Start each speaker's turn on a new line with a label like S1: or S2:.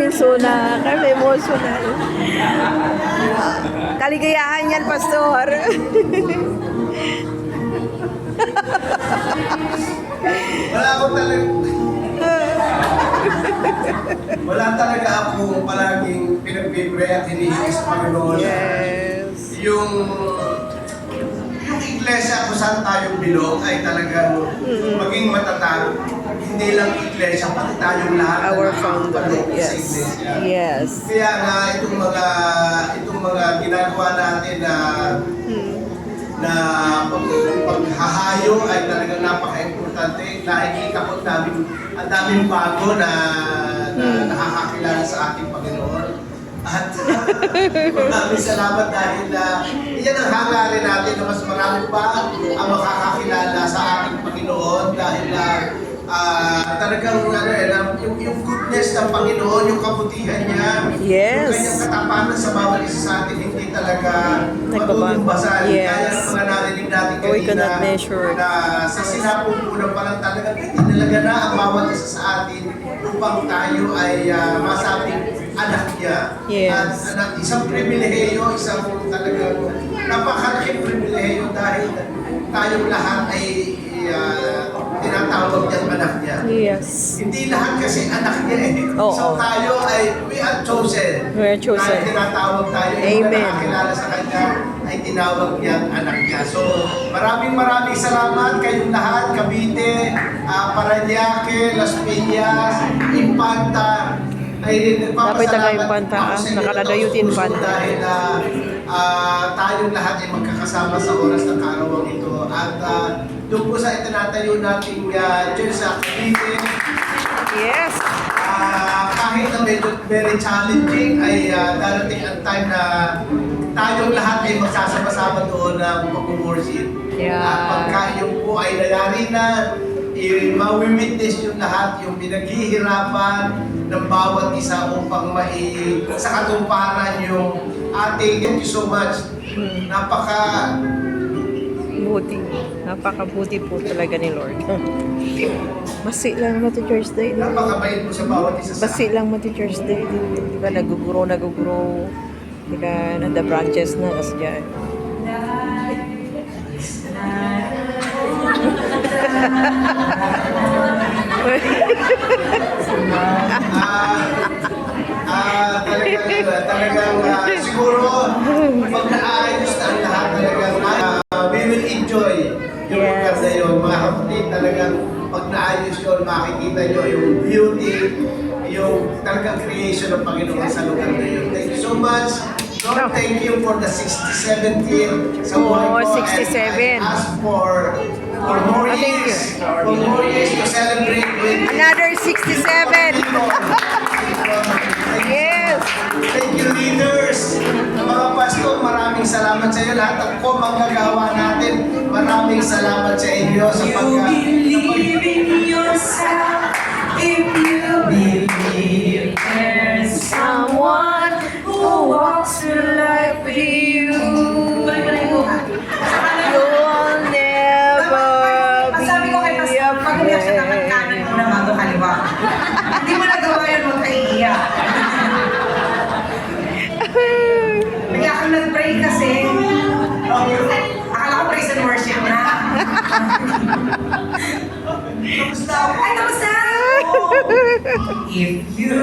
S1: emosyonal. Kami emosyonal. Kaligayahan yan, Pastor.
S2: Wala akong talaga. Wala talaga akong palaging pinagpipray at hinihingi sa Panginoon.
S1: Yes.
S2: Yung iglesia kung saan tayo bilog ay talagang maging matatag. Hindi lang iglesia, pati tayong lahat.
S1: Our founder.
S2: Sa
S1: Yes.
S2: iglesia.
S1: Yes.
S2: Kaya nga itong mga ginagawa natin na paghahayo ay talagang napaka-importante. Nakikita ko ang daming bago na nakakakilala sa ating Panginoon. At maraming salamat dahil iyan ang hangarin natin na mas marami pa ang makakakilala sa ating Panginoon dahil talagang yung goodness ng Panginoon, yung kabutihan niya,
S1: Yes.
S2: yung kanyang katapanan sa bawat isa sa atin, hindi talaga matutungbasan.
S1: Yes.
S2: Kaya ang mga narinig natin
S1: We cannot
S2: kanina
S1: measure.
S2: na sa sinapupunan pa lang talaga itinalaga na ang bawat isa sa atin upang tayo ay masabing anak niya.
S1: Yes.
S2: At isang pribilehiyo, isang talagang napakalaking pribilehiyo dahil tayong lahat ay tinatawag niyang anak niya.
S1: Yes.
S2: Hindi lahat kasi anak niya eh.
S1: Oo.
S2: So tayo ay, we are chosen.
S1: We are chosen.
S2: Dahil tinatawag tayo, yung
S1: Amen.
S2: nakakilala sa Kanya, ay tinawag niyang anak niya. So maraming salamat kayong lahat, Cavite, Parañaque, Las Piñas, Infanta, ay
S1: Dapat taga Infanta, nakaladayutin Infanta.
S2: Dahil tayong lahat ay magkakasama sa oras ng karawang ito. At doon po sa itinatayo nating church sa Cavite,
S1: Yes.
S2: kahit na medyo very challenging, ay darating ang time na tayong lahat ay magsasama-sama doon na mag-worship.
S1: Yeah.
S2: At pagka yung po ay nangyari na, ma-witness yung lahat, yung pinaghihirapan ng bawat isa upang sa katumparan yung ating, thank you so much.
S1: Napakabuti po talaga ni Lord. Basi lang mo to Church Day.
S2: Napakabait po sa bawat isa sa
S1: Basi lang mo to Church Day. Di ba naguguro. Di ka nanda branches na kasi dyan.
S2: talagang siguro pag naayos na ang lahat talagang we will enjoy yung lugar na yun. Mga kapatid, talagang pag naayos yun, makikita nyo yung beauty, yung talagang creation ng Panginoon sa lugar na yun. Thank you so much. Lord, thank you for the 67th year sa buhay ko.
S1: 67.
S2: And I ask for more
S1: Thank you.
S2: years, for more years to celebrate with
S1: Another 67. Yes.
S2: Thank you, leaders. Mga pastor, maraming salamat sa iyo. Lahat ng manggagawa natin, maraming salamat sa inyo sa
S3: believe in yourself, if you believe there's someone who walks through life with you.
S1: You'll never be
S3: Sabi ko kay Pastor, pag umiyak siya dapat
S1: afraid.
S3: kanan muna bago kaliwa. Hindi mo nagawa yun, huwag ka iiyak. Kaya ako nag-pray kasi, akala ko praise and worship na. Ay, tapos na! If you